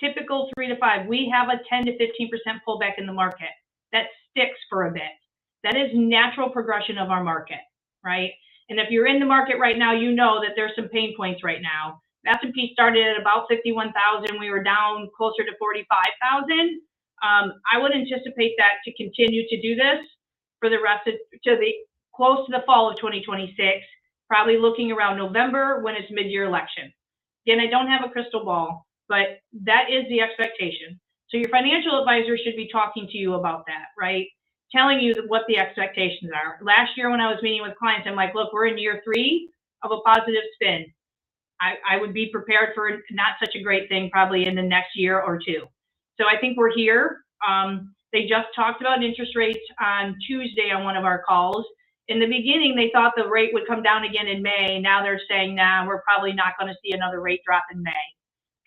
typical 3 to 5. We have a 10 to 15% pullback in the market. That sticks for a bit. That is natural progression of our market, right? And if you're in the market right now, you know that there's some pain points right now. S&P started at about 51,000. We were down closer to 45,000. I would anticipate that to continue to do this for the rest of close to the fall of 2026, probably looking around November when it's mid-year election. Again, I don't have a crystal ball, but that is the expectation. So your financial advisor should be talking to you about that, right? Telling you what the expectations are. Last year when I was meeting with clients, I'm like, look, we're in year 3 of a positive spin. I would be prepared for not such a great thing probably in the next year or 2. So I think we're here. They just talked about interest rates on Tuesday on one of our calls. In the beginning, they thought the rate would come down again in May. Now they're saying, nah, we're probably not going to see another rate drop in May,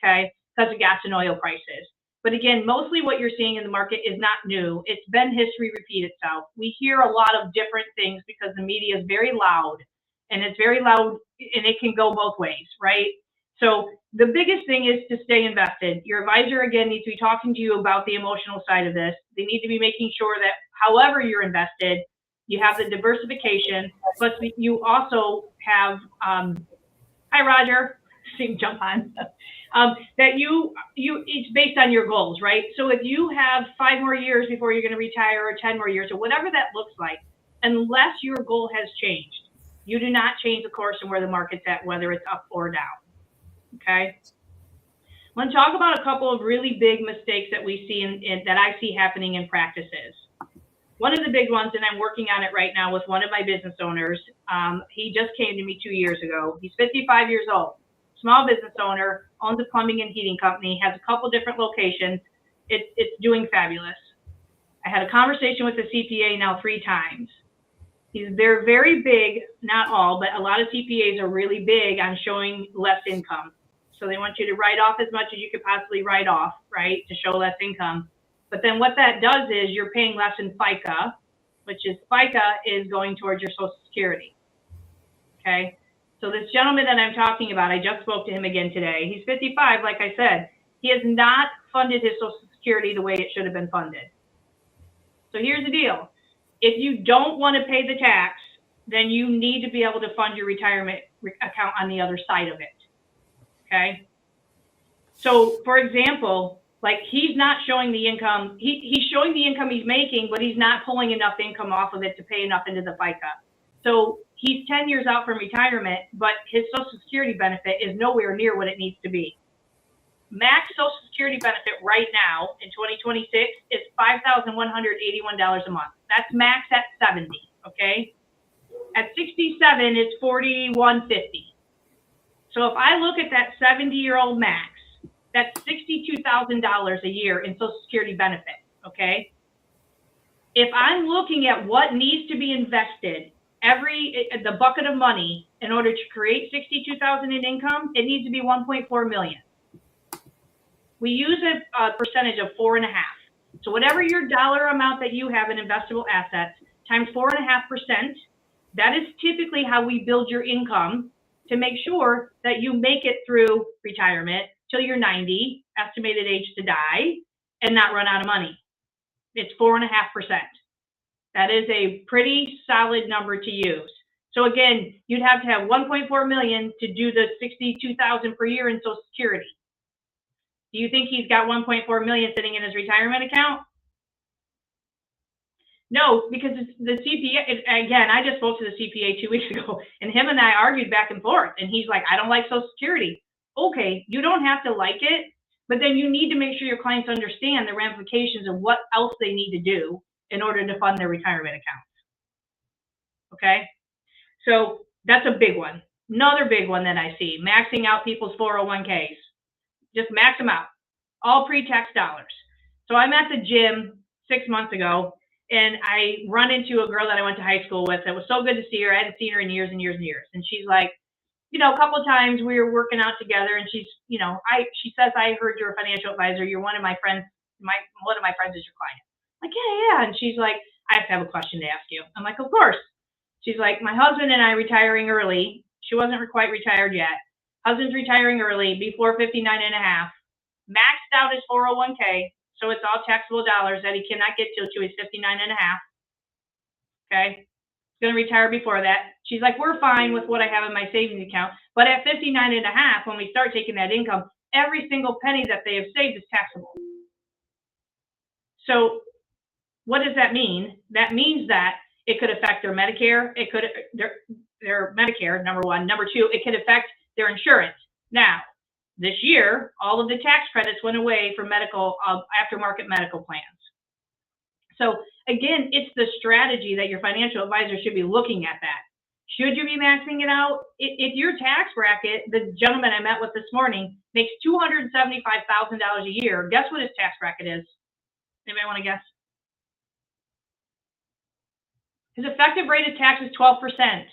okay, because of gas and oil prices. But again, mostly what you're seeing in the market is not new. It's been history repeat itself. We hear a lot of different things because the media is very loud, and it's very loud, and it can go both ways, right? So the biggest thing is to stay invested. Your advisor, again, needs to be talking to you about the emotional side of this. They need to be making sure that however you're invested, you have the diversification, but you also have, hi, Roger, jump on, that it's based on your goals, right? So if you have 5 more years before you're going to retire or 10 more years or whatever that looks like, unless your goal has changed, you do not change the course and where the market's at, whether it's up or down, okay? I want to talk about a couple of really big mistakes that we see that I see happening in practices. One of the big ones, and I'm working on it right now with one of my business owners, he just came to me 2 years ago. He's 55 years old, small business owner, owns a plumbing and heating company, has a couple different locations. It's doing fabulous. I had a conversation with the CPA now 3 times. They're very big, not all, but a lot of CPAs are really big on showing less income. So they want you to write off as much as you could possibly write off, right, to show less income. But then what that does is you're paying less in FICA, which is FICA is going towards your Social Security, okay? So this gentleman that I'm talking about, I just spoke to him again today. He's 55, like I said. He has not funded his Social Security the way it should have been funded. So here's the deal. If you don't want to pay the tax, then you need to be able to fund your retirement account on the other side of it, okay? So, for example, like he's not showing the income. He's showing the income he's making, but he's not pulling enough income off of it to pay enough into the FICA. So he's 10 years out from retirement, but his Social Security benefit is nowhere near what it needs to be. Max Social Security benefit right now in 2026 is $5,181 a month. That's max at 70, okay? At 67, it's $4,150. So if I look at that 70-year-old max, that's $62,000 a year in Social Security benefit, okay? If I'm looking at what needs to be invested, the bucket of money in order to create $62,000 in income, it needs to be $1.4 million. We use a percentage of 4.5. So whatever your dollar amount that you have in investable assets times 4.5%, that is typically how we build your income to make sure that you make it through retirement till you're 90, estimated age to die, and not run out of money. It's 4.5%. That is a pretty solid number to use. So again, you'd have to have 1.4 million to do the 62,000 per year in Social Security. Do you think he's got 1.4 million sitting in his retirement account? No, because the CPA, again, I just spoke to the CPA 2 weeks ago, and him and I argued back and forth, and he's like, I don't like Social Security. Okay, you don't have to like it, but then you need to make sure your clients understand the ramifications of what else they need to do in order to fund their retirement accounts. Okay, so that's a big one. Another big one that I see, maxing out people's 401ks. Just max them out, all pre-tax dollars. So I'm at the gym 6 months ago, and I run into a girl that I went to high school with. It was so good to see her. I hadn't seen her in years and years and years. And she's like, you know, a couple of times we were working out together, and she's, you know, she says, I heard you're a financial advisor. You're one of my friends. One of my friends is your client. I'm like, yeah. And she's like, I have to have a question to ask you. I'm like, of course. She's like, my husband and I retiring early. She wasn't quite retired yet. Husband's retiring early, before 59 and a half. maxed out his 401k, so it's all taxable dollars that he cannot get to he's 59 and a half. Okay, he's going to retire before that. She's like, we're fine with what I have in my savings account, but at 59 and a half, when we start taking that income, every single penny that they have saved is taxable. So what does that mean? That means that it could affect their Medicare. It could their Medicare, number one. Number two, it could affect their insurance. Now, this year, all of the tax credits went away for medical aftermarket medical plans. So again, it's the strategy that your financial advisor should be looking at that. Should you be maxing it out? If your tax bracket, the gentleman I met with this morning, makes $275,000 a year, guess what his tax bracket is? Anybody want to guess? His effective rate of tax is 12%.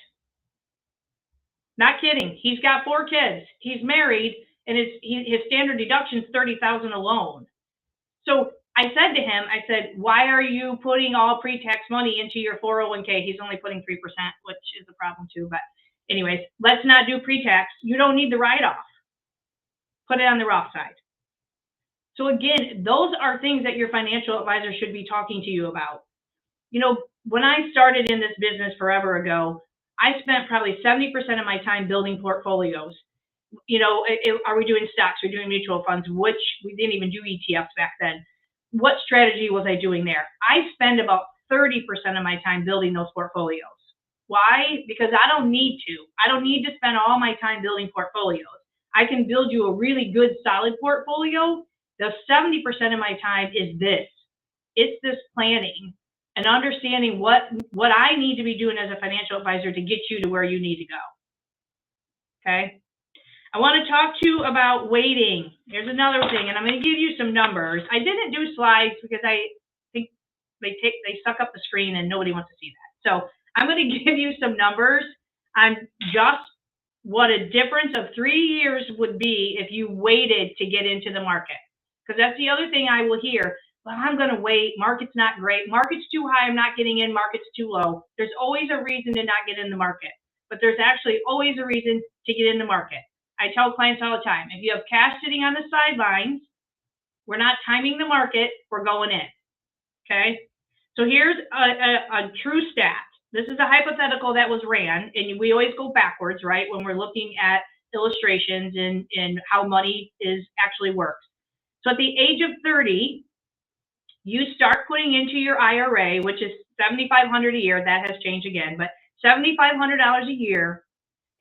Not kidding. He's got 4 kids. He's married, and his standard deduction is $30,000 alone. So I said to him, I said, why are you putting all pre-tax money into your 401k? He's only putting 3%, which is a problem too. But anyways, let's not do pre-tax. You don't need the write-off. Put it on the Roth side. So again, those are things that your financial advisor should be talking to you about. You know, when I started in this business forever ago, I spent probably 70% of my time building portfolios. You know, are we doing stocks? We're doing mutual funds, which we didn't even do ETFs back then. What strategy was I doing there? I spend about 30% of my time building those portfolios. Why? Because I don't need to. I don't need to spend all my time building portfolios. I can build you a really good, solid portfolio. The 70% of my time is this. It's this planning and understanding what I need to be doing as a financial advisor to get you to where you need to go. Okay? I want to talk to you about waiting. Here's another thing, and I'm going to give you some numbers. I didn't do slides because I think they suck up the screen and nobody wants to see that. So I'm going to give you some numbers on just what a difference of 3 years would be if you waited to get into the market. Because that's the other thing I will hear. Well, I'm going to wait. Market's not great. Market's too high. I'm not getting in. Market's too low. There's always a reason to not get in the market, but there's actually always a reason to get in the market. I tell clients all the time, if you have cash sitting on the sidelines, we're not timing the market, we're going in. Okay? So here's a true stat. This is a hypothetical that was ran, and we always go backwards, right, when we're looking at illustrations and how money actually works. So at the age of 30, you start putting into your IRA, which is $7,500 a year. That has changed again, but $7,500 a year,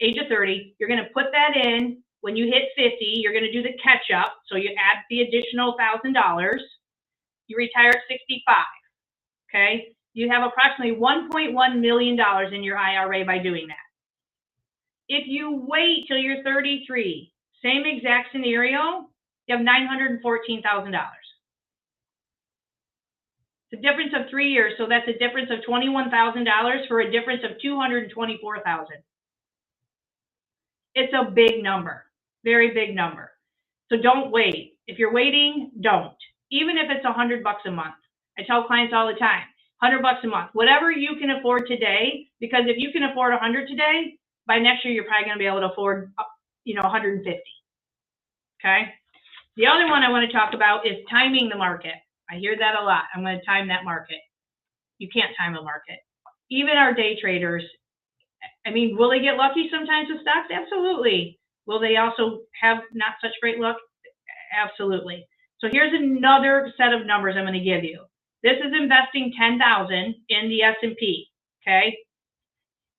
age of 30, you're going to put that in. When you hit 50, you're going to do the catch up. So you add the additional $1,000. You retire at 65. Okay. You have approximately $1.1 million in your IRA by doing that. If you wait till you're 33, same exact scenario, you have $914,000. It's a difference of 3 years. So that's a difference of $21,000 for a difference of $224,000. It's a big number, very big number. So don't wait. If you're waiting, don't. Even if it's $100 a month. I tell clients all the time, $100 a month, whatever you can afford today, because if you can afford 100 today, by next year, you're probably going to be able to afford, 150. Okay. The other one I want to talk about is timing the market. I hear that a lot. I'm going to time that market. You can't time a market. Even our day traders, will they get lucky sometimes with stocks? Absolutely. Will they also have not such great luck? Absolutely. So here's another set of numbers I'm going to give you. This is investing $10,000 in the S&P. Okay.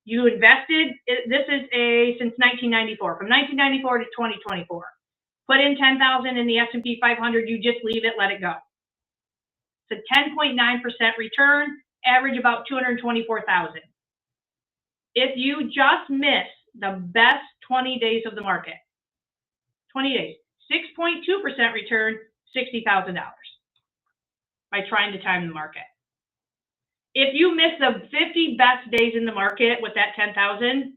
You invested. This is since 1994, from 1994 to 2024. Put in $10,000 in the S&P 500. You just leave it, let it go. It's a 10.9% return, average about $224,000. If you just miss the best 20 days of the market, 20 days, 6.2% return, $60,000 by trying to time the market. If you miss the 50 best days in the market with that 10,000,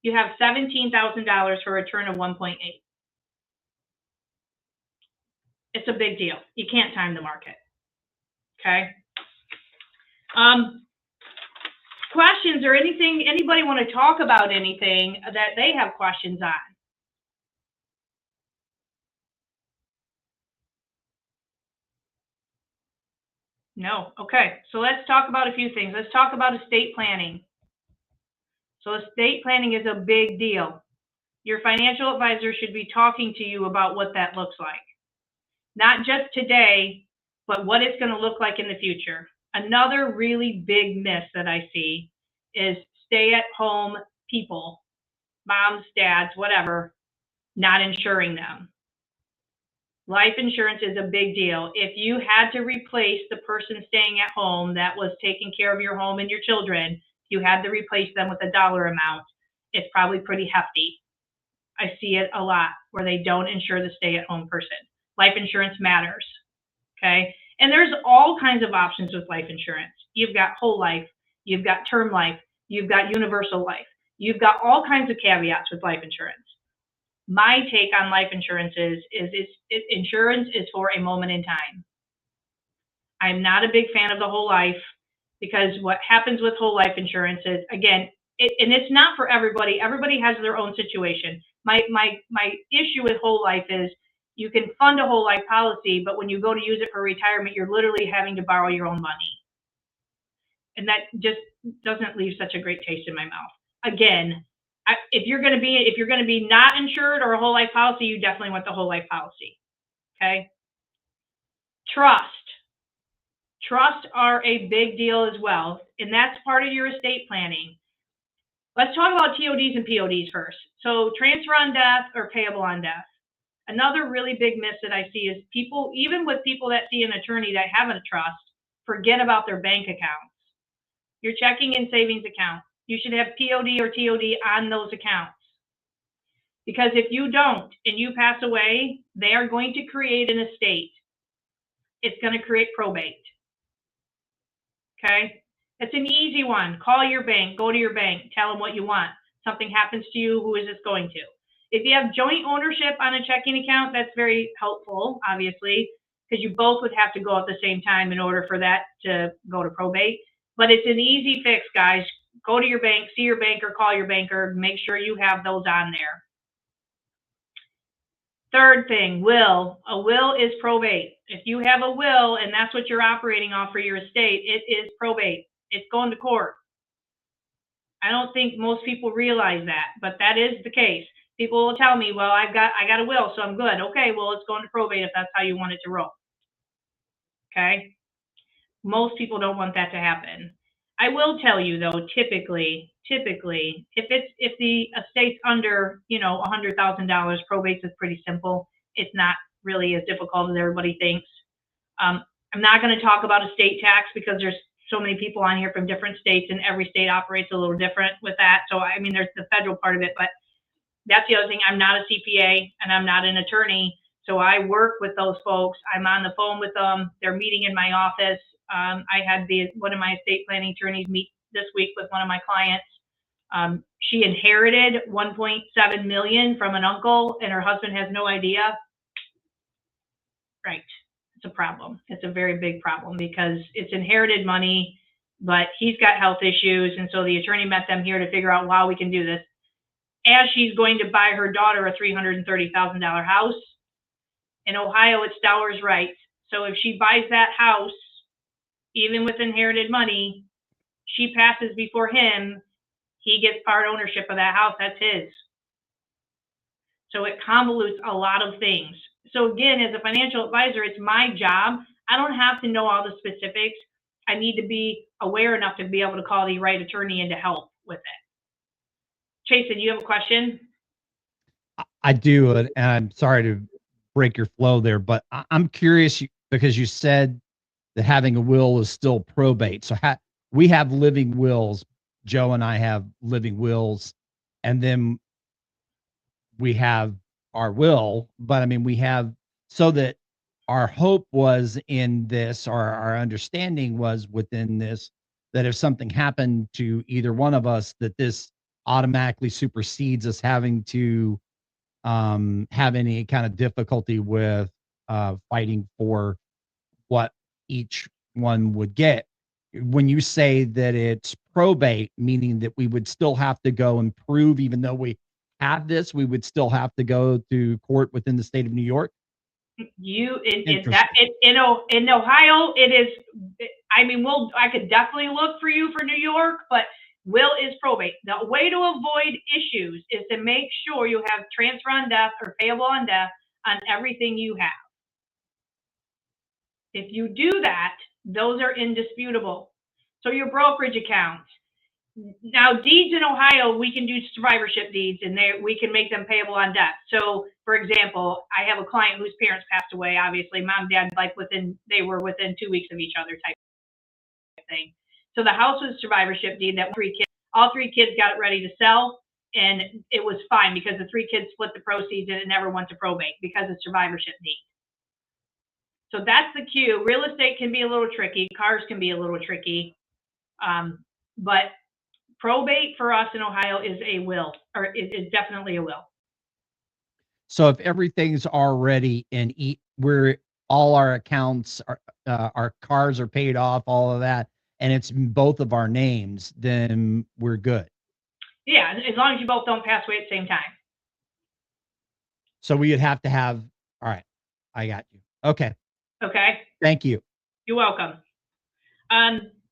you have $17,000 for a return of 1.8. It's a big deal. You can't time the market. Okay. Questions or anything? Anybody want to talk about anything that they have questions on? No. Okay. So let's talk about a few things. Let's talk about estate planning. So estate planning is a big deal. Your financial advisor should be talking to you about what that looks like. Not just today, but what it's going to look like in the future. Another really big myth that I see is stay-at-home people, moms, dads, whatever, not insuring them. Life insurance is a big deal. If you had to replace the person staying at home that was taking care of your home and your children, you had to replace them with a dollar amount, it's probably pretty hefty. I see it a lot where they don't insure the stay-at-home person. Life insurance matters, okay? And there's all kinds of options with life insurance. You've got whole life, you've got term life, you've got universal life. You've got all kinds of caveats with life insurance. My take on life insurance is insurance is for a moment in time. I'm not a big fan of the whole life because what happens with whole life insurance is, again, and it's not for everybody. Everybody has their own situation. My issue with whole life is you can fund a whole life policy, but when you go to use it for retirement, you're literally having to borrow your own money. And that just doesn't leave such a great taste in my mouth. Again, if you're going to be not insured or a whole life policy, you definitely want the whole life policy. Okay. Trusts are a big deal as well, and that's part of your estate planning. Let's talk about TODs and PODs first. So transfer on death or payable on death. Another really big myth that I see is people, even with people that see an attorney that have a trust, forget about their bank accounts. Your checking and savings account. You should have POD or TOD on those accounts. Because if you don't and you pass away, they are going to create an estate. It's going to create probate. Okay? It's an easy one. Call your bank, go to your bank, tell them what you want. Something happens to you, who is this going to? If you have joint ownership on a checking account, that's very helpful, obviously, because you both would have to go at the same time in order for that to go to probate. But it's an easy fix, guys. Go to your bank, see your banker, call your banker, make sure you have those on there. Third thing, will. A will is probate. If you have a will and that's what you're operating off for your estate, it is probate. It's going to court. I don't think most people realize that, but that is the case. People will tell me, well, I got a will, so I'm good. Okay, well, it's going to probate if that's how you want it to roll. Okay? Most people don't want that to happen. I will tell you though, typically, if the estate's under, $100,000, probate is pretty simple. It's not really as difficult as everybody thinks. I'm not going to talk about estate tax because there's so many people on here from different states, and every state operates a little different with that. So I mean, there's the federal part of it, but that's the other thing. I'm not a CPA and I'm not an attorney, so I work with those folks. I'm on the phone with them. They're meeting in my office. I had one of my estate planning attorneys meet this week with one of my clients. She inherited $1.7 million from an uncle, and her husband has no idea. Right. It's a problem. It's a very big problem because it's inherited money, but he's got health issues. And so the attorney met them here to figure out how we can do this. As she's going to buy her daughter a $330,000 house. In Ohio, it's Stowers rights. So if she buys that house, even with inherited money, she passes before him, he gets part ownership of that house. That's his. So it convolutes a lot of things. So again, as a financial advisor, it's my job. I don't have to know all the specifics. I need to be aware enough to be able to call the right attorney in to help with it. Chasen, you have a question? I do, and I'm sorry to break your flow there, but I'm curious because you said that having a will is still probate. So we have living wills. Joe and I have living wills, and then we have our will. But I mean, we have, so that our hope was in this, or our understanding was within this, that if something happened to either one of us, that this automatically supersedes us having to have any kind of difficulty with fighting for what each one would get. When you say that it's probate, meaning that we would still have to go and prove, even though we have this, we would still have to go to court within the state of New York? In Ohio, it is, I mean, I could definitely look for you for New York, but will is probate. The way to avoid issues is to make sure you have transfer on death or payable on death on everything you have. If you do that, those are indisputable. So your brokerage accounts. Now, deeds in Ohio, we can do survivorship deeds, and we can make them payable on death. So, for example, I have a client whose parents passed away. Obviously, mom and dad, they were within 2 weeks of each other type of thing. So the house was survivorship deed that all three kids got it ready to sell, and it was fine because the three kids split the proceeds and it never went to probate because it's survivorship deed. So that's the cue. Real estate can be a little tricky. Cars can be a little tricky, but probate for us in Ohio is a will, or is definitely a will. So if everything's already where all our accounts, our cars are paid off, all of that, and it's both of our names, then we're good. Yeah, as long as you both don't pass away at the same time. So we would have to have, all right, I got you. Okay. Okay. Thank you. You're welcome.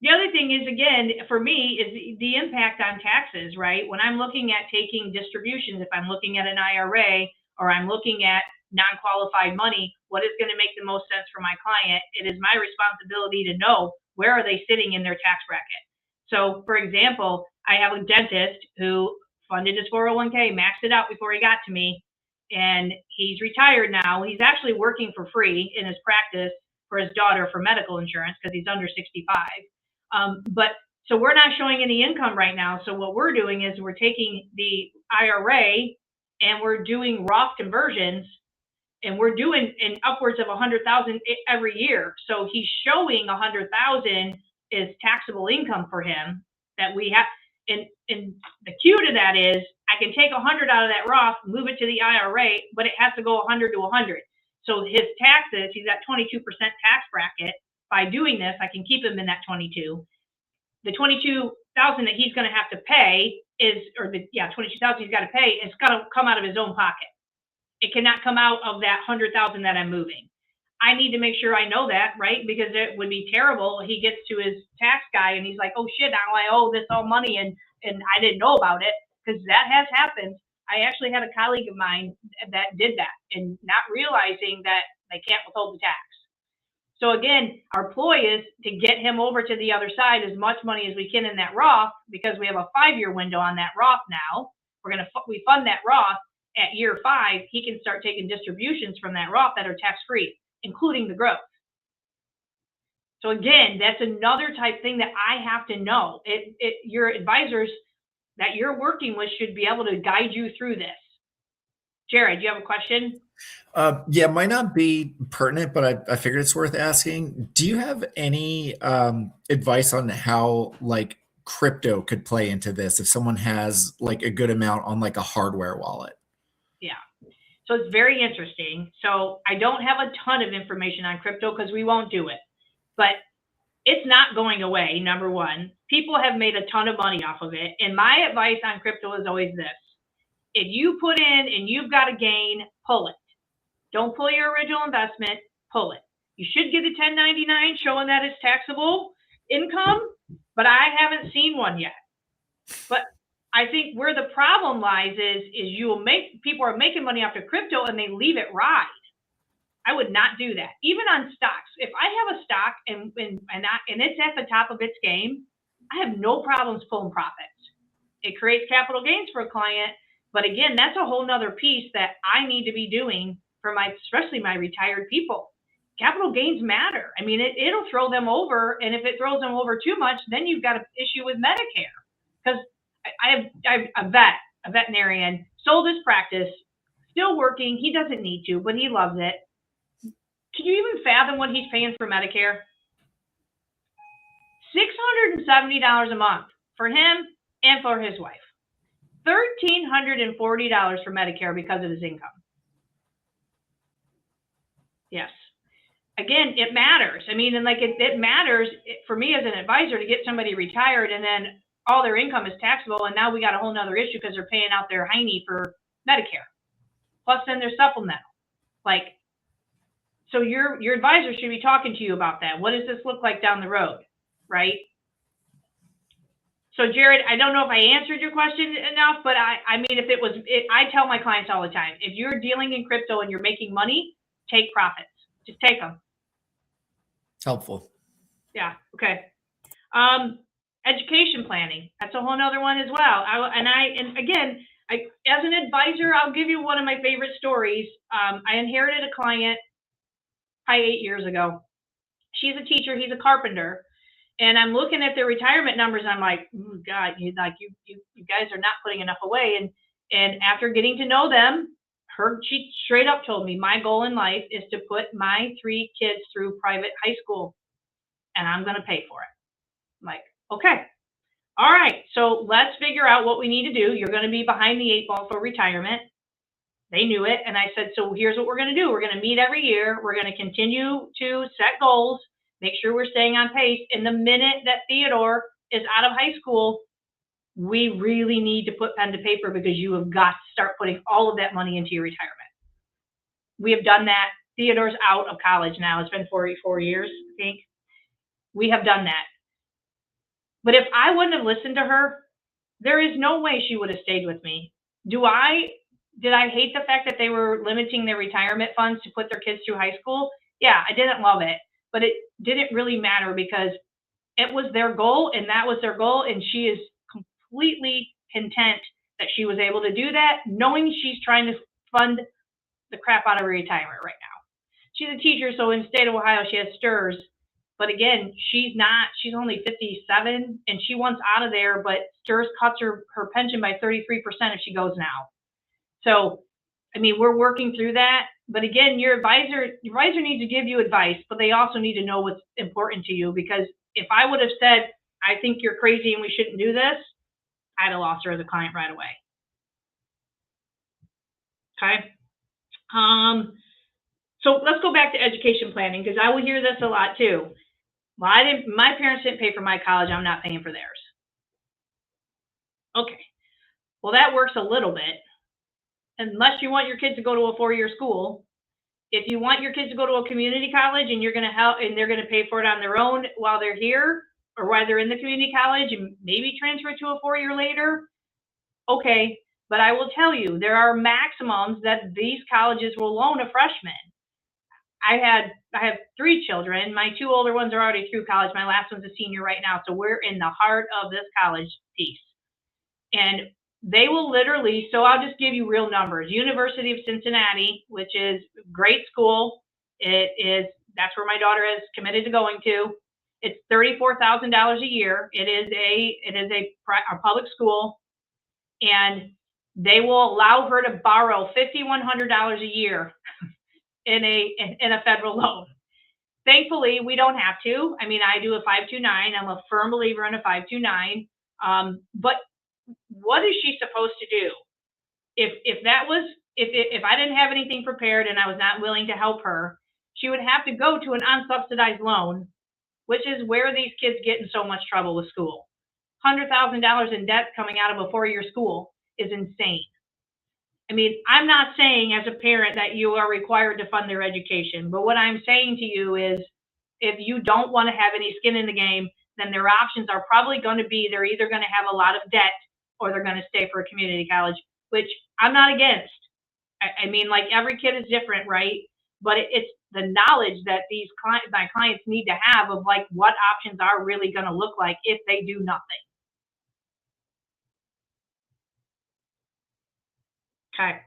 The other thing is, again, for me, is the impact on taxes, right? When I'm looking at taking distributions, if I'm looking at an IRA or I'm looking at non-qualified money, what is going to make the most sense for my client? It is my responsibility to know where are they sitting in their tax bracket. So, for example, I have a dentist who funded his 401k, maxed it out before he got to me, and he's retired now. He's actually working for free in his practice for his daughter for medical insurance because he's under 65. So we're not showing any income right now. So what we're doing is we're taking the IRA and we're doing Roth conversions, and we're doing in upwards of 100,000 every year. So he's showing 100,000 is taxable income for him that we have. And the cue to that is I can take 100 out of that Roth, move it to the IRA, but it has to go 100 to 100. So his taxes, he's at 22% tax bracket. By doing this, I can keep him in that 22. The 22,000 that he's going to have to pay 22,000 he's got to pay, it's got to come out of his own pocket. It cannot come out of that 100,000 that I'm moving. I need to make sure I know that, right? Because it would be terrible. He gets to his tax guy and he's like, oh shit, now I owe this all money and I didn't know about it, because that has happened. I actually had a colleague of mine that did that and not realizing that they can't withhold the tax. So again, our ploy is to get him over to the other side as much money as we can in that Roth, because we have a 5-year window on that Roth now. We fund that Roth at year 5. He can start taking distributions from that Roth that are tax-free, including the growth. So again, that's another type thing that I have to know. Your advisors that you're working with should be able to guide you through this. Jared, do you have a question? Yeah, might not be pertinent, but I figured it's worth asking. Do you have any advice on how like crypto could play into this if someone has like a good amount on like a hardware wallet? Yeah. So it's very interesting. So I don't have a ton of information on crypto because we won't do it, but it's not going away. Number one, people have made a ton of money off of it. And my advice on crypto is always this: if you put in and you've got a gain, pull it. Don't pull your original investment, pull it. You should get a 1099 showing that it's taxable income, but I haven't seen one yet. But I think where the problem lies is people are making money off of crypto and they leave it ride. I would not do that. Even on stocks. If I have a stock and it's at the top of its game, I have no problems pulling profits. It creates capital gains for a client. But again, that's a whole nother piece that I need to be doing for especially my retired people. Capital gains matter. I mean, it'll throw them over. And if it throws them over too much, then you've got an issue with Medicare. Because I have a veterinarian, sold his practice, still working. He doesn't need to, but he loves it. Can you even fathom what he's paying for Medicare? $670 a month for him and for his wife. $1,340 for Medicare because of his income. Yes. Again, it matters. I mean, and like it matters for me as an advisor to get somebody retired and then all their income is taxable, and now we got a whole nother issue because they're paying out their hiney for Medicare. Plus then there's supplemental. Like, So your advisor should be talking to you about that. What does this look like down the road, right? So Jared, I don't know if I answered your question enough, but I mean, if it was, I tell my clients all the time, if you're dealing in crypto and you're making money, take profits. Just take them. Helpful. Yeah. Okay. Education planning. That's a whole nother one as well. And again, as an advisor, I'll give you one of my favorite stories. I inherited a client probably 8 years ago. She's a teacher. He's a carpenter. And I'm looking at their retirement numbers. And I'm like, oh, God, you guys are not putting enough away. And after getting to know them, she straight up told me, my goal in life is to put my 3 kids through private high school, and I'm going to pay for it. I'm like, okay, all right. So let's figure out what we need to do. You're going to be behind the 8 ball for retirement. They knew it. And I said, so here's what we're going to do. We're going to meet every year. We're going to continue to set goals, make sure we're staying on pace. And the minute that Theodore is out of high school, we really need to put pen to paper, because you have got to start putting all of that money into your retirement. We have done that. Theodore's out of college now. It's been 44 years, I think. We have done that. But if I wouldn't have listened to her, there is no way she would have stayed with me. Did I hate the fact that they were limiting their retirement funds to put their kids through high school? Yeah, I didn't love it, but it didn't really matter, because it was their goal, and that was their goal. And she is completely content that she was able to do that, knowing she's trying to fund the crap out of her retirement right now. She's a teacher, so in the state of Ohio, she has STRS. But again, she's only 57, and she wants out of there, but STRS cuts her pension by 33% if she goes now. So, I mean, we're working through that. But again, your advisor needs to give you advice, but they also need to know what's important to you, because if I would have said, I think you're crazy and we shouldn't do this, I'd have lost her as a client right away. Okay. So let's go back to education planning, because I will hear this a lot too. Well, my parents didn't pay for my college. I'm not paying for theirs. Okay. Well, that works a little bit, unless you want your kids to go to a 4-year school. If you want your kids to go to a community college and you're going to help, and they're going to pay for it on their own while they're here, or while they're in the community college, and maybe transfer to a 4-year later, okay. But I will tell you, there are maximums that these colleges will loan a freshman. I have 3 children. My 2 older ones are already through college. My last one's a senior right now. So we're in the heart of this college piece. And they will literally, so I'll just give you real numbers. University of Cincinnati, which is a great school. That's where my daughter is committed to going to. It's $34,000 a year. It is a public school, and they will allow her to borrow $5,100 a year in a federal loan. Thankfully, we don't have to. I mean, I do a 529. I'm a firm believer in a 529. But what is she supposed to do? If I didn't have anything prepared and I was not willing to help her, she would have to go to an unsubsidized loan, which is where these kids get in so much trouble with school. $100,000 in debt coming out of a 4-year school is insane. I mean, I'm not saying as a parent that you are required to fund their education, but what I'm saying to you is, if you don't want to have any skin in the game, then their options are probably going to be, they're either going to have a lot of debt or they're going to stay for a community college, which I'm not against. I mean, like, every kid is different, right? But it's the knowledge that my clients need to have of, like, what options are really going to look like if they do nothing. Okay.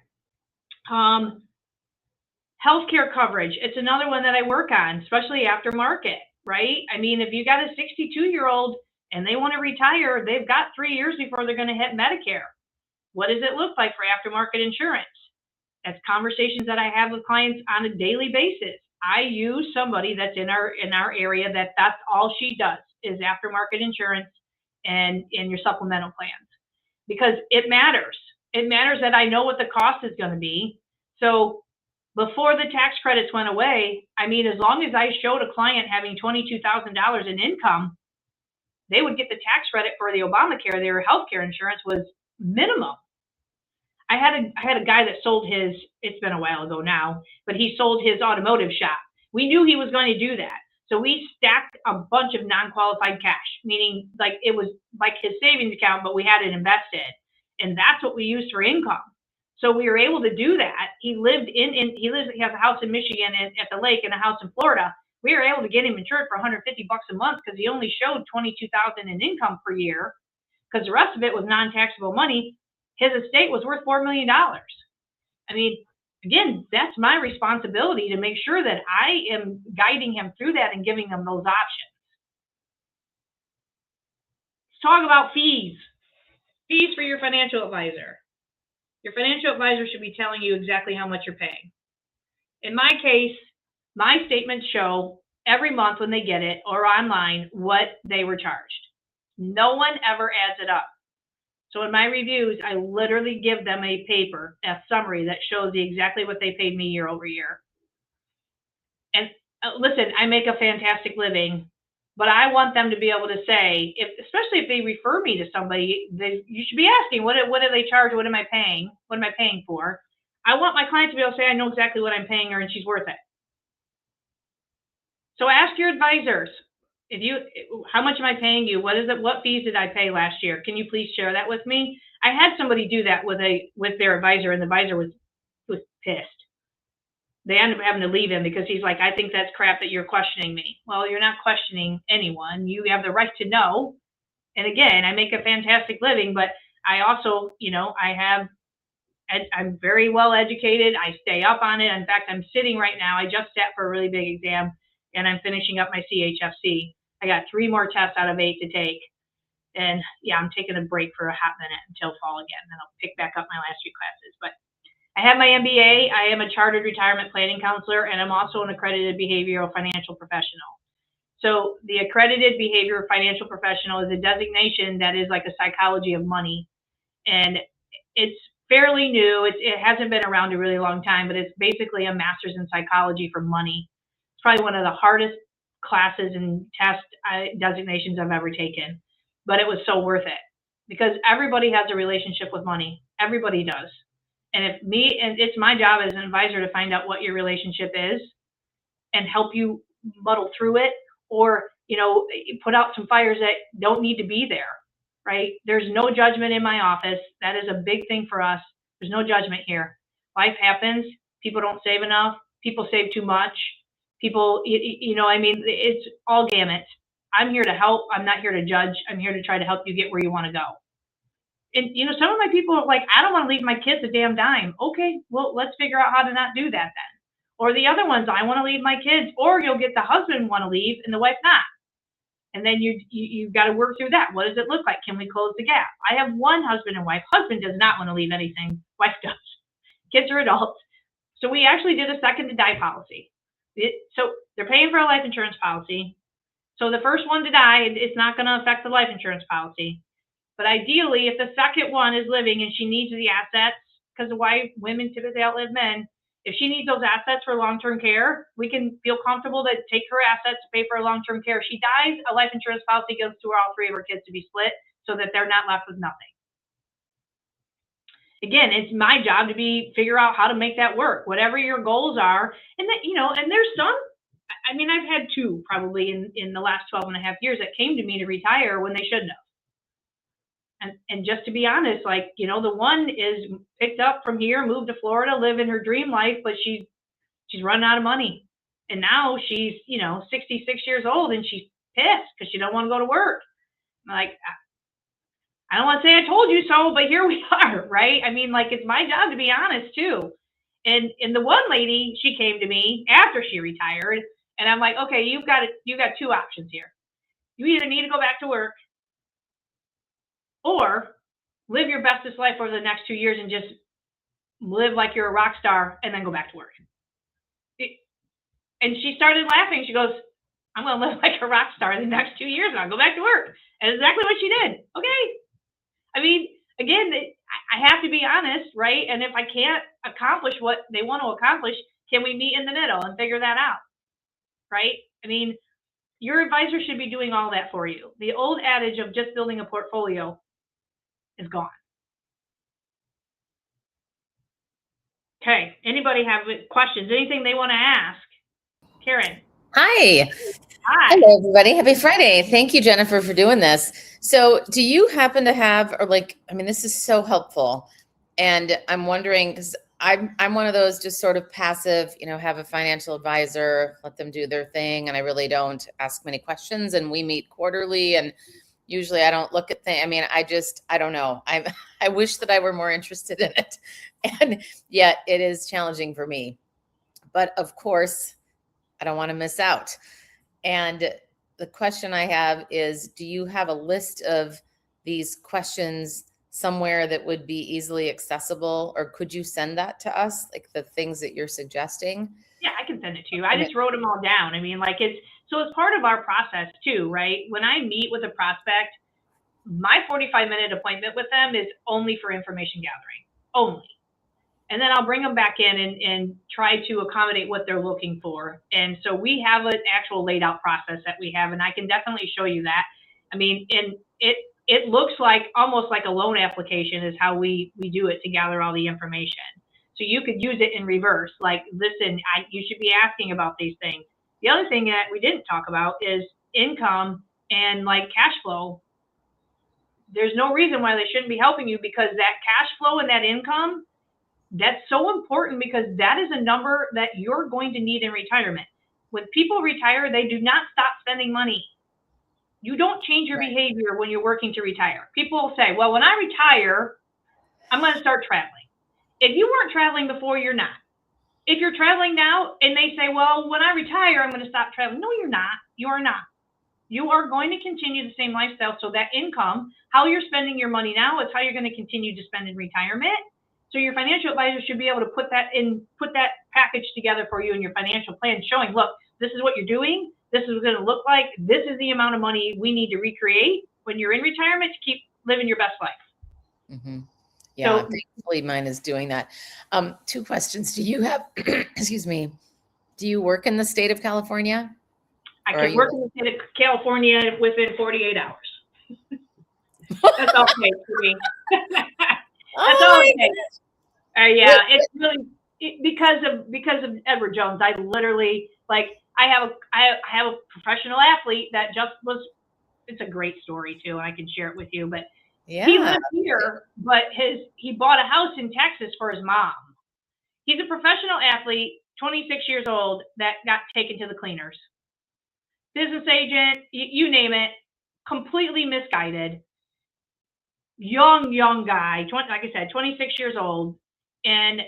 Healthcare coverage. It's another one that I work on, especially aftermarket, right? I mean, if you got a 62-year-old and they want to retire, they've got 3 years before they're going to hit Medicare. What does it look like for aftermarket insurance? That's conversations that I have with clients on a daily basis. I use somebody that's in our area that's all she does is aftermarket insurance and in your supplemental plans, because it matters. It matters that I know what the cost is going to be. So before the tax credits went away, I mean, as long as I showed a client having $22,000 in income, they would get the tax credit for the Obamacare. Their healthcare insurance was minimum. I had a guy that sold his, it's been a while ago now, but he sold his automotive shop. We knew he was going to do that. So we stacked a bunch of non-qualified cash, meaning like it was like his savings account, but we had it invested. And that's what we used for income. So we were able to do that. He has a house in Michigan at the lake and a house in Florida. We were able to get him insured for $150 a month because he only showed $22,000 in income per year, because the rest of it was non-taxable money. His estate was worth $4 million. I mean, again, that's my responsibility to make sure that I am guiding him through that and giving him those options. Let's talk about fees. Fees for your financial advisor. Your financial advisor should be telling you exactly how much you're paying. In my case, my statements show every month when they get it or online what they were charged. No one ever adds it up. So in my reviews, I literally give them a paper, a summary that shows exactly what they paid me year over year. And listen, I make a fantastic living, but I want them to be able to say, especially if they refer me to somebody, you should be asking, what do they charge? What am I paying? What am I paying for? I want my client to be able to say, I know exactly what I'm paying her and she's worth it. So ask your advisors, how much am I paying you? What is it? What fees did I pay last year? Can you please share that with me? I had somebody do that with their advisor, and the advisor was pissed. They ended up having to leave him because he's like, I think that's crap that you're questioning me. Well, you're not questioning anyone. You have the right to know. And again, I make a fantastic living, but I also, I'm very well educated. I stay up on it. In fact, I'm sitting right now. I just sat for a really big exam, and I'm finishing up my CHFC. I got 3 more tests out of 8 to take. And yeah, I'm taking a break for a hot minute until fall again. Then I'll pick back up my last 3 classes. But I have my MBA. I am a chartered retirement planning counselor, and I'm also an accredited behavioral financial professional. So the accredited behavioral financial professional is a designation that is like a psychology of money. And it's fairly new. It hasn't been around a really long time, but it's basically a master's in psychology for money. It's probably one of the hardest classes and test designations I've ever taken, but it was so worth it because everybody has a relationship with money. Everybody does. And it's my job as an advisor to find out what your relationship is and help you muddle through it, or, put out some fires that don't need to be there, right? There's no judgment in my office. That is a big thing for us. There's no judgment here. Life happens. People don't save enough. People save too much. People, it's all gamut. I'm here to help. I'm not here to judge. I'm here to try to help you get where you want to go. And, some of my people are like, I don't want to leave my kids a damn dime. Okay, well, let's figure out how to not do that then. Or the other ones, I want to leave my kids, or you'll get the husband want to leave and the wife not. And then you've got to work through that. What does it look like? Can we close the gap? I have one husband and wife. Husband does not want to leave anything. Wife does. Kids are adults. So we actually did a second to die policy. So they're paying for a life insurance policy. So the first one to die, it's not going to affect the life insurance policy. But ideally, if the second one is living and she needs the assets, because why women typically outlive men, if she needs those assets for long-term care, we can feel comfortable to take her assets to pay for her long-term care. If she dies, a life insurance policy goes to all 3 of her kids to be split so that they're not left with nothing. Again, it's my job to figure out how to make that work, whatever your goals are. And that, and there's some, I've had 2 probably in the last 12 and a half years that came to me to retire when they shouldn't have. And just to be honest, the one is picked up from here, moved to Florida, living her dream life, but she's running out of money. And now she's, 66 years old and she's pissed because she don't want to go to work. I'm like, I don't want to say I told you so, but here we are, right? It's my job to be honest too. And the one lady, she came to me after she retired, and I'm like, okay, you've got 2 options here. You either need to go back to work, or live your bestest life over the next 2 years and just live like you're a rock star and then go back to work. And she started laughing. She goes, I'm going to live like a rock star in the next 2 years and I'll go back to work. And exactly what she did. Okay. Again, I have to be honest, right? And if I can't accomplish what they want to accomplish, can we meet in the middle and figure that out? Right? Your advisor should be doing all that for you. The old adage of just building a portfolio is gone. Okay, anybody have questions? Anything they want to ask? Karen. Hi. Hi. Hello, everybody. Happy Friday. Thank you, Jennifer, for doing this. So do you happen to have, or like, I mean, this is so helpful. And I'm wondering, because I'm one of those just sort of passive, have a financial advisor, let them do their thing. And I really don't ask many questions. And we meet quarterly. And usually I don't look at things. I mean, I don't know. I wish that I were more interested in it. And yet it is challenging for me. But of course, I don't want to miss out. And the question I have is, do you have a list of these questions somewhere that would be easily accessible, or could you send that to us, like the things that you're suggesting? Yeah, I can send it to you. I just wrote them all down. I mean, like it's part of our process too, right? When I meet with a prospect, my 45-minute appointment with them is only for information gathering, only. And then I'll bring them back in and try to accommodate what they're looking for. And so we have an actual laid out process that we have, and I can definitely show you that. I mean, and it looks like almost like a loan application is how we do it to gather all the information. So you could use it in reverse, like, listen, you should be asking about these things. The other thing that we didn't talk about is income and like cash flow. There's no reason why they shouldn't be helping you, because that cash flow and that income, that's so important, because that is a number that you're going to need in retirement. When people retire, they do not stop spending money. You don't change your behavior when you're working to retire. People will say, well, when I retire, I'm going to start traveling. If you weren't traveling before, you're not. If you're traveling now and they say, well, when I retire, I'm going to stop traveling. No, you're not. You are not. You are going to continue the same lifestyle. So that income, how you're spending your money now, is how you're going to continue to spend in retirement. So your financial advisor should be able to put that package together for you in your financial plan, showing, look, this is what you're doing. This is what it's going to look like. This is the amount of money we need to recreate when you're in retirement to keep living your best life. Mm-hmm. Yeah, so, thankfully mine is doing that. 2 questions. Do you have, excuse me, do you work in the state of California? I can work in the state of California within 48 hours. That's okay for me. That's all it takes. Yeah, it's really because of Edward Jones. I literally, like, I have a professional athlete that just was. It's a great story too, and I can share it with you. But yeah, he lives here, but he bought a house in Texas for his mom. He's a professional athlete, 26 years old, that got taken to the cleaners. Business agent, you name it, completely misguided. Young guy, like I said, 26 years old, and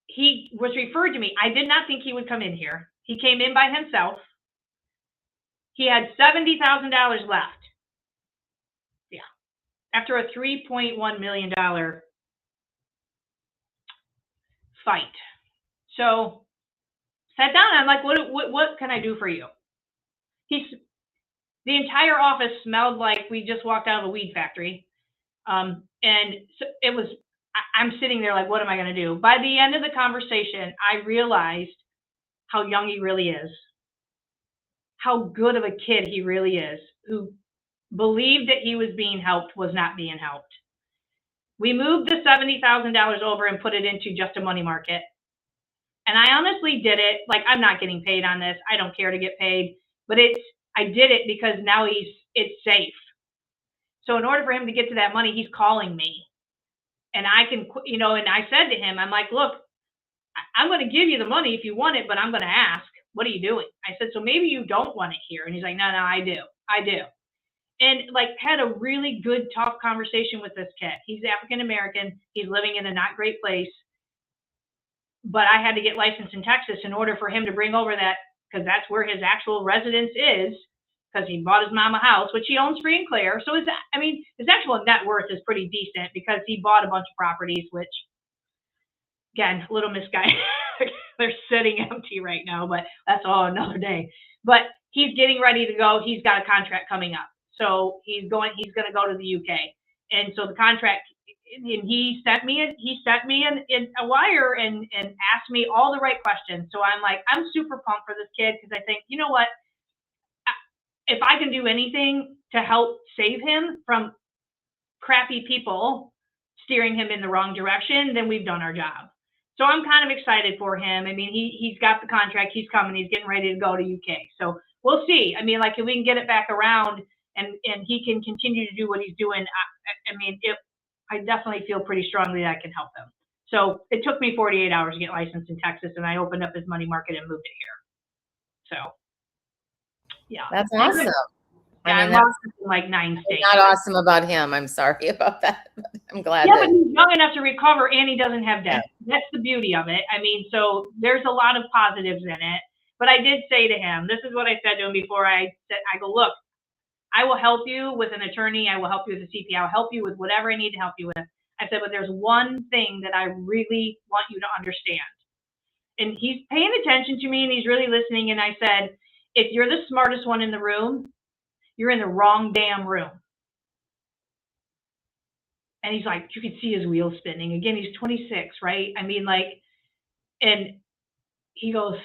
he was referred to me. I did not think he would come in here. He came in by himself. He had $70,000 left. Yeah, after a $3.1 million fight. So sat down. I'm like, what can I do for you? The entire office smelled like we just walked out of a weed factory. And so it was, I'm sitting there like, what am I going to do? By the end of the conversation, I realized how young he really is, how good of a kid he really is, who believed that he was being helped, was not being helped. We moved the $70,000 over and put it into just a money market. And I honestly did it, like, I'm not getting paid on this. I don't care to get paid, but I did it because now it's safe. So in order for him to get to that money, he's calling me. And I can, and I said to him, I'm like, look, I'm going to give you the money if you want it, but I'm going to ask, what are you doing? I said, so maybe you don't want it here. And he's like, no, I do. And like, had a really good, tough conversation with this kid. He's African-American. He's living in a not great place. But I had to get licensed in Texas in order for him to bring over that, because that's where his actual residence is, because he bought his mom a house, which he owns free and clear. So his actual net worth is pretty decent, because he bought a bunch of properties, which, again, a little misguided. They're sitting empty right now, but that's all another day. But he's getting ready to go. He's got a contract coming up. So he's going to go to the UK. And so the contract, and he sent me a wire and asked me all the right questions. So I'm like, I'm super pumped for this kid, because I think, you know what? If I can do anything to help save him from crappy people steering him in the wrong direction, then we've done our job. So I'm kind of excited for him. I mean, he's got the contract. He's coming. He's getting ready to go to UK. So we'll see. I mean, like if we can get it back around and he can continue to do what he's doing, I mean, I definitely feel pretty strongly that I can help him. So it took me 48 hours to get licensed in Texas, and I opened up his money market and moved it here. So, yeah. That's awesome. Yeah, I mean, I'm licensed in like 9 states. Not awesome about him. I'm sorry about that. But I'm glad. Yeah, but he's young enough to recover, and he doesn't have debt. Yeah. That's the beauty of it. I mean, so there's a lot of positives in it. But I did say to him, this is what I said to him before I go, look, I will help you with an attorney. I will help you with a CPA. I'll help you with whatever I need to help you with. I said, but there's one thing that I really want you to understand. And he's paying attention to me, and he's really listening. And I said, if you're the smartest one in the room, you're in the wrong damn room. And he's like, you can see his wheels spinning. Again, he's 26, right? I mean, like, and he goes,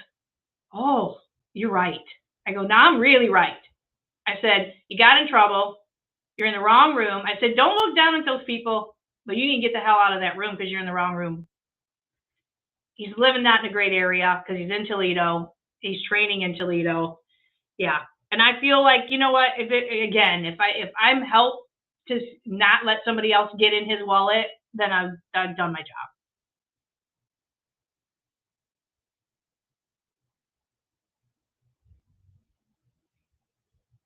oh, you're right. I go, no, I'm really right. I said, you got in trouble. You're in the wrong room. I said, don't look down at those people, but you need to get the hell out of that room because you're in the wrong room. He's living not in a great area because he's in Toledo. He's training in Toledo. Yeah. And I feel like, you know what, if I'm helped to not let somebody else get in his wallet, then I've done my job.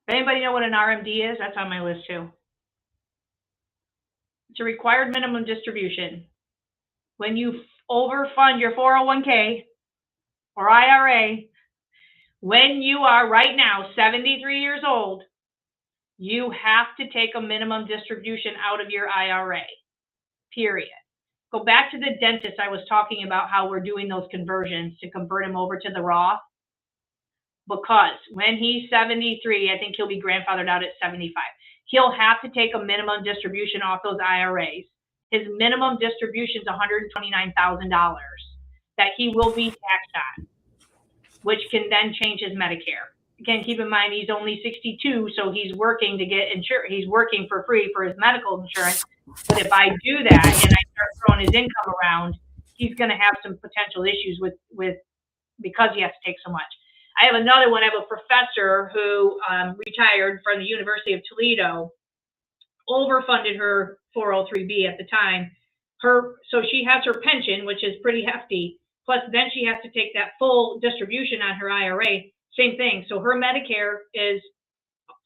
Anybody know what an RMD is? That's on my list too. It's a required minimum distribution. When you overfund your 401k or IRA, when you are right now 73 years old, you have to take a minimum distribution out of your IRA, period. Go back to the dentist I was talking about, how we're doing those conversions to convert him over to the Roth. Because when he's 73, I think he'll be grandfathered out at 75. He'll have to take a minimum distribution off those IRAs. His minimum distribution is $129,000 that he will be taxed on, which can then change his Medicare. Again, keep in mind, he's only 62, so he's working to get insurance. He's working for free for his medical insurance. But if I do that and I start throwing his income around, he's going to have some potential issues with because he has to take so much. I have another one. I have a professor who retired from the University of Toledo, overfunded her 403B at the time. So she has her pension, which is pretty hefty. Plus, then she has to take that full distribution on her IRA. Same thing. So her Medicare is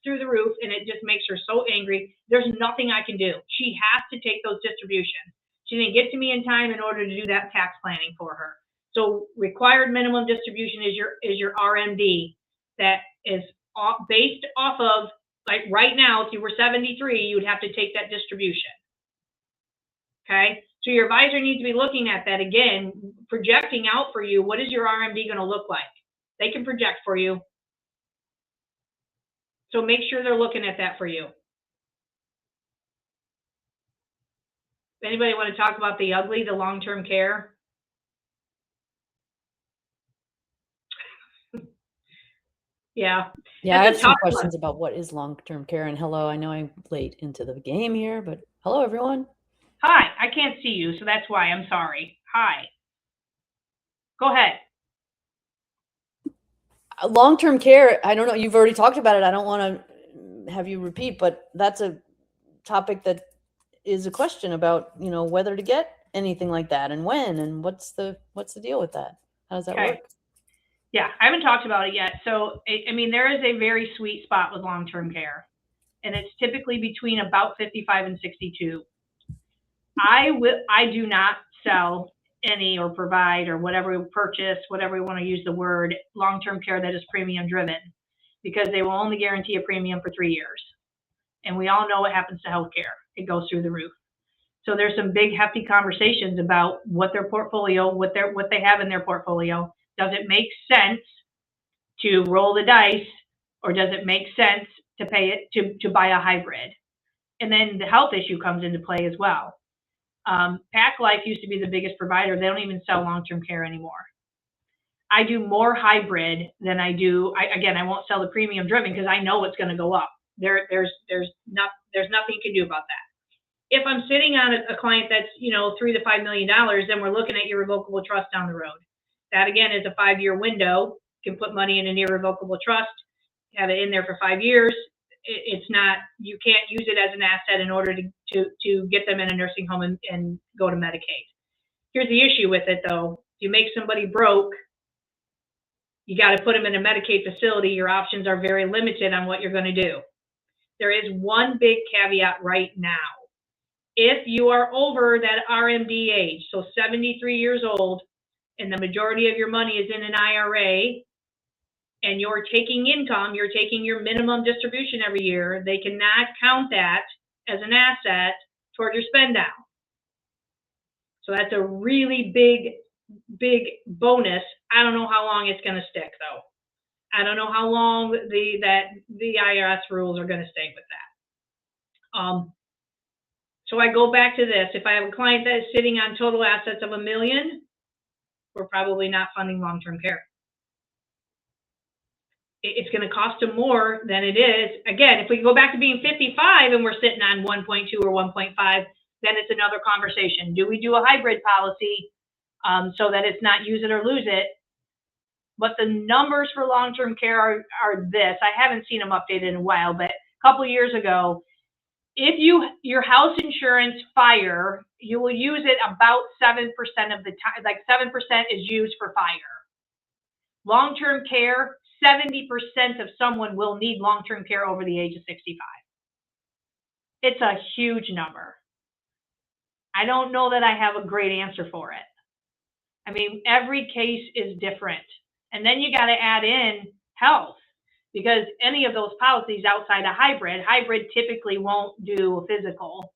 through the roof, and it just makes her so angry. There's nothing I can do. She has to take those distributions. She didn't get to me in time in order to do that tax planning for her. So required minimum distribution is your RMD that is based off of, like right now, if you were 73, you would have to take that distribution. Okay, so your advisor needs to be looking at that again, projecting out for you. What is your RMD going to look like? They can project for you. So make sure they're looking at that for you. Anybody want to talk about the ugly, the long-term care? Yeah. Yeah, I have some questions about what is long-term care. And hello, I know I'm late into the game here, but hello, everyone. Hi, I can't see you, so that's why. I'm sorry. Hi. Go ahead. Long-term care, I don't know, you've already talked about it. I don't want to have you repeat, but that's a topic that is a question about, you know, whether to get anything like that and when, and what's the deal with that? How does that work? Yeah, I haven't talked about it yet. So, I mean, there is a very sweet spot with long-term care, and it's typically between about 55 and 62. I do not sell any or provide or whatever we purchase, whatever we want to use the word, long-term care that is premium driven, because they will only guarantee a premium for 3 years. And we all know what happens to healthcare. It goes through the roof. So there's some big hefty conversations about what their portfolio, what they have in their portfolio. Does it make sense to roll the dice, or does it make sense to pay it to buy a hybrid? And then the health issue comes into play as well. Pac Life used to be the biggest provider. They don't even sell long-term care anymore. I do more hybrid than I do. I won't sell the premium driven because I know it's going to go up. There's nothing you can do about that. If I'm sitting on a client that's, $3 to $5 million, then we're looking at irrevocable trust down the road. That again is a 5-year window. You can put money in an irrevocable trust, have it in there for 5 years. It's not, you can't use it as an asset in order to get them in a nursing home and go to Medicaid. Here's the issue with it though. If you make somebody broke, you got to put them in a Medicaid facility. Your options are very limited on what you're going to do. There is one big caveat right now. If you are over that RMD age, so 73 years old, and the majority of your money is in an IRA, and you're taking income, you're taking your minimum distribution every year, they cannot count that as an asset toward your spend down. So that's a really big bonus. I don't know how long it's going to stick though. I don't know how long the IRS rules are going to stay with that. So I go back to this. If I have a client that is sitting on total assets of $1 million, we're probably not funding long-term care. It's going to cost them more than it is. Again, if we go back to being 55 and we're sitting on 1.2 or 1.5, then it's another conversation. Do we do a hybrid policy so that it's not use it or lose it? But the numbers for long-term care are this. I haven't seen them updated in a while, but a couple of years ago, if your house insurance fire, you will use it about 7% of the time, like 7% is used for fire. Long-term care, 70% of someone will need long-term care over the age of 65. It's a huge number. I don't know that I have a great answer for it. I mean, every case is different. And then you got to add in health, because any of those policies outside a hybrid typically won't do a physical.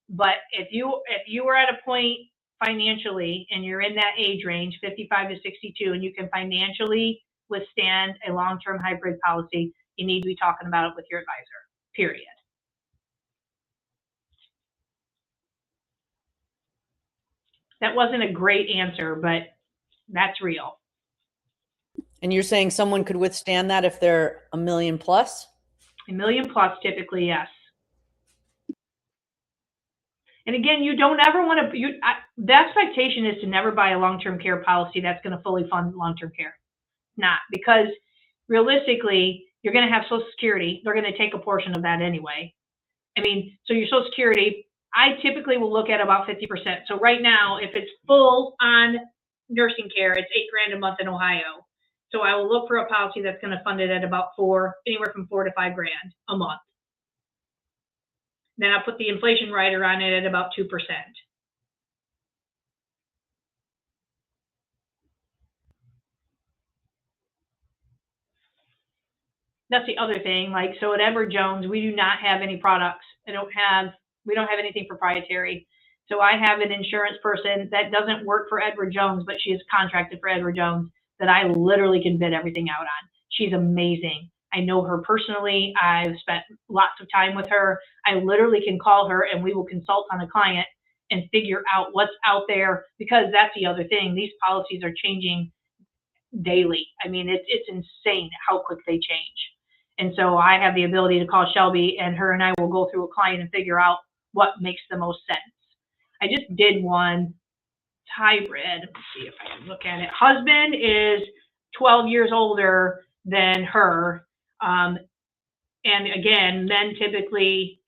But if you are at a point financially and you're in that age range, 55 to 62, and you can financially withstand a long-term hybrid policy, you need to be talking about it with your advisor, period. That wasn't a great answer, but that's real. And you're saying someone could withstand that if they're $1 million plus? $1 million plus, typically, yes. And again, you don't ever want to, the expectation is to never buy a long-term care policy that's going to fully fund long-term care. Not, because realistically, you're going to have Social Security. They're going to take a portion of that anyway. I mean, so your Social Security, I typically will look at about 50%. So right now, if it's full on nursing care, it's $8,000 a month in Ohio. So I will look for a policy that's going to fund it at about anywhere from $4,000 to $5,000 a month. Then I'll put the inflation rider on it at about 2%. That's the other thing. Like, so at Edward Jones, we do not have any products. We don't have anything proprietary. So I have an insurance person that doesn't work for Edward Jones, but she is contracted for Edward Jones, that I literally can bid everything out on. She's amazing. I know her personally. I've spent lots of time with her. I literally can call her and we will consult on a client and figure out what's out there, because that's the other thing. These policies are changing daily. I mean, it's insane how quick they change. And so I have the ability to call Shelby, and her and I will go through a client and figure out what makes the most sense. I just did one hybrid. Let's see if I can look at it. Husband is 12 years older than her. And again, men typically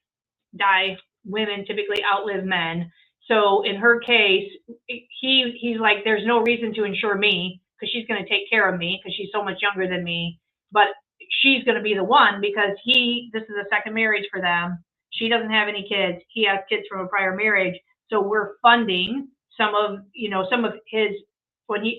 die, women typically outlive men. So in her case, he's like, there's no reason to insure me because she's going to take care of me because she's so much younger than me. But she's going to be the one because this is a second marriage for them. She doesn't have any kids. He has kids from a prior marriage. So we're funding some of his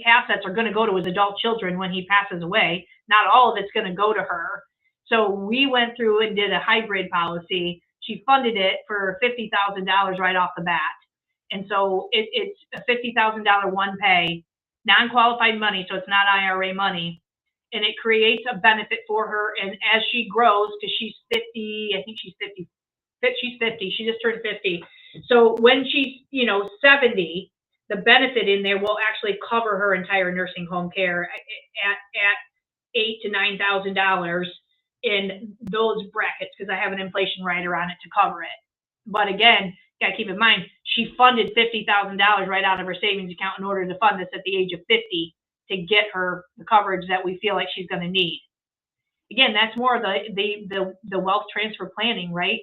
assets are going to go to his adult children when he passes away. Not all of it's going to go to her. So we went through and did a hybrid policy. She funded it for $50,000 right off the bat. And so it's a $50,000 one pay, non-qualified money. So it's not IRA money. And it creates a benefit for her. And as she grows, because she's 50, I think she's 50. She's 50. She just turned 50. So when she's 70, the benefit in there will actually cover her entire nursing home care at $8,000 to $9,000 in those brackets, because I have an inflation rider on it to cover it. But again, got to keep in mind, she funded $50,000 right out of her savings account in order to fund this at the age of 50 to get her the coverage that we feel like she's going to need. Again, that's more of the wealth transfer planning, right?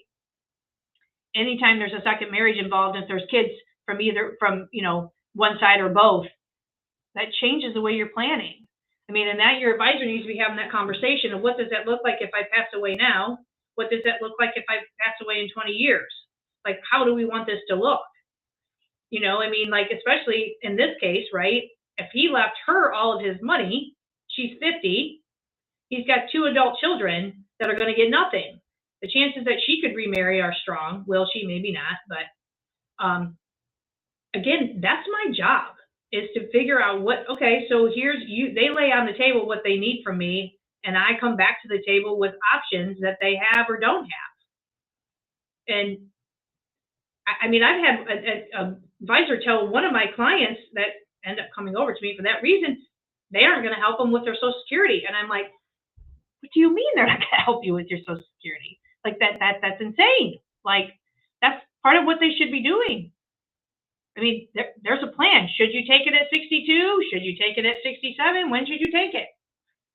Anytime there's a second marriage involved, if there's kids from one side or both, that changes the way you're planning. I mean, and that your advisor needs to be having that conversation of what does that look like if I pass away now? What does that look like if I pass away in 20 years? Like, how do we want this to look? I mean, like, especially in this case, right? If he left her all of his money, she's 50, he's got 2 adult children that are going to get nothing. The chances that she could remarry are strong. Will she? Maybe not. But again, that's my job, is to figure out okay, so they lay on the table what they need from me, and I come back to the table with options that they have or don't have. And I mean, I've had an advisor tell one of my clients that end up coming over to me for that reason, they aren't going to help them with their Social Security. And I'm like, what do you mean they're not going to help you with your Social Security? Like that's insane. Like, that's part of what they should be doing. I mean, there's a plan. Should you take it at 62? Should you take it at 67? When should you take it?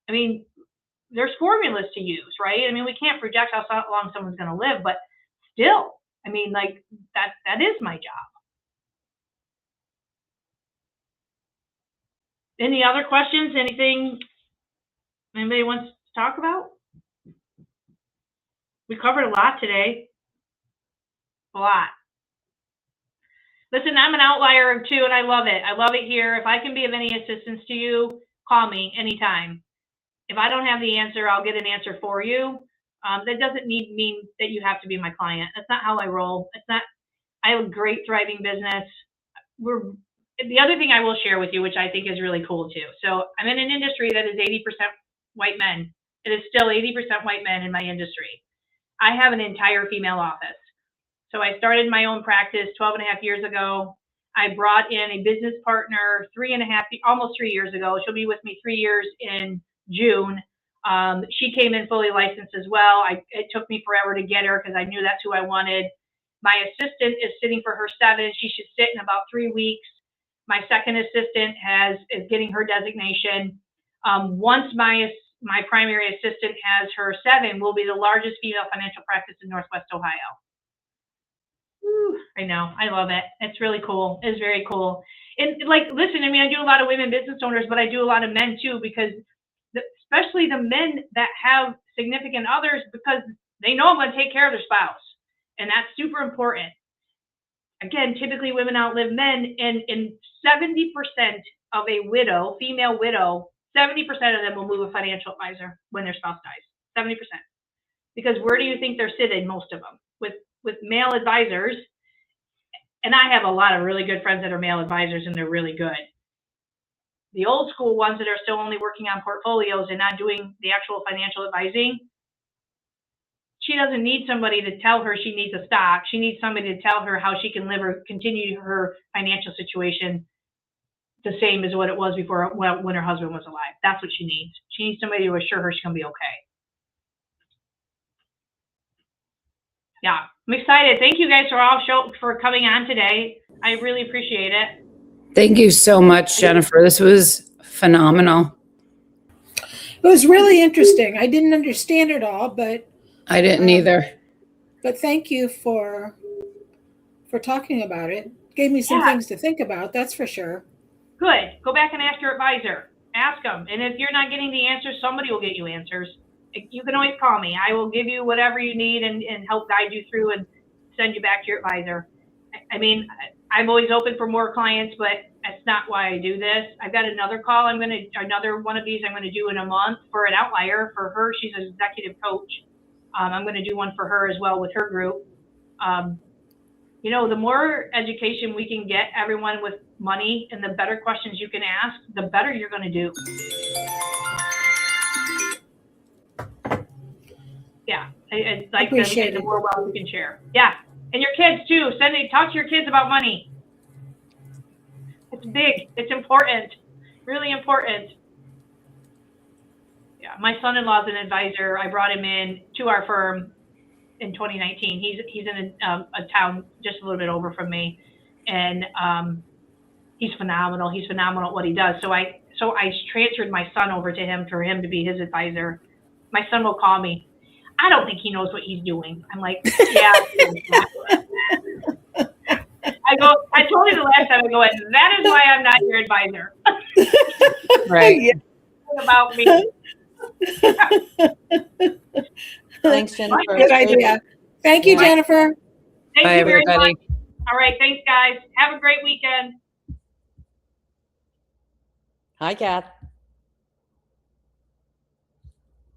I mean, there's formulas to use, right? I mean, we can't project how long someone's going to live, but still, I mean, like, that is my job. Any other questions? Anything anybody wants to talk about? We covered a lot today. A lot. Listen, I'm an outlier too, and I love it. I love it here. If I can be of any assistance to you, call me anytime. If I don't have the answer, I'll get an answer for you. That doesn't mean that you have to be my client. That's not how I roll. I have a great thriving business. The other thing I will share with you, which I think is really cool too. So I'm in an industry that is 80% white men. It is still 80% white men in my industry. I have an entire female office. So I started my own practice 12 and a half years ago. I brought in a business partner almost 3 years ago. She'll be with me 3 years in June. She came in fully licensed as well. It took me forever to get her because I knew that's who I wanted. My assistant is sitting for her 7. She should sit in about 3 weeks. My second assistant is getting her designation. Once my primary assistant has her 7, we'll be the largest female financial practice in Northwest Ohio. Whew, I know, I love it. It's really cool. It's very cool. And like, listen, I mean, I do a lot of women business owners, but I do a lot of men too, because especially the men that have significant others, because they know I'm going to take care of their spouse. And that's super important. Again, typically women outlive men, and 70% of a widow, female widow, 70% of them will move a financial advisor when their spouse dies. 70%. Because where do you think they're sitting, most of them? With male advisors. And I have a lot of really good friends that are male advisors, and they're really good. The old school ones that are still only working on portfolios and not doing the actual financial advising, she doesn't need somebody to tell her she needs a stock. She needs somebody to tell her how she can live or continue her financial situation the same as what it was before, when her husband was alive. That's what she needs. She needs somebody to assure her she's going to be okay. Yeah, I'm excited. Thank you guys for coming on today. I really appreciate it. Thank you so much, Jennifer. This was phenomenal. It was really interesting. I didn't understand it all, but I didn't either. But thank you for talking about it. Gave me some things to think about, that's for sure. Good. Go back and ask your advisor. Ask them. And if you're not getting the answers, somebody will get you answers. You can always call me. I will give you whatever you need and help guide you through and send you back to your advisor. I mean, I'm always open for more clients, but that's not why I do this. I've got another call. Another one of these I'm going to do in a month for an outlier. For her, she's an executive coach. I'm going to do one for her as well with her group. The more education we can get everyone with money and the better questions you can ask, the better you're going to do. Yeah, it's like the more wealth we can share. Yeah, and your kids too. Talk to your kids about money. It's big. It's important. Really important. Yeah, my son-in-law is an advisor. I brought him in to our firm. in 2019. He's in a town just a little bit over from me, and he's phenomenal. He's phenomenal at what he does. So I transferred my son over to him for him to be his advisor. My son will call me. I don't think he knows what he's doing. I'm like, yeah. I told you the last time, and that is why I'm not your advisor. Right. Yeah. About me. Thanks, Jennifer. Good idea. Thank you, Jennifer. Thank Bye, you very everybody. much. All right. Thanks, guys. Have a great weekend. Hi, Kath.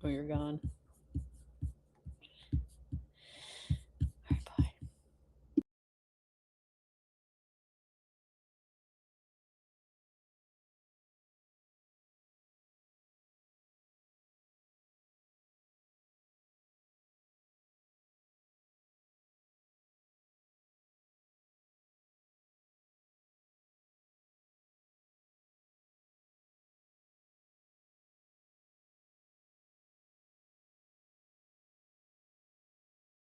Oh, you're gone.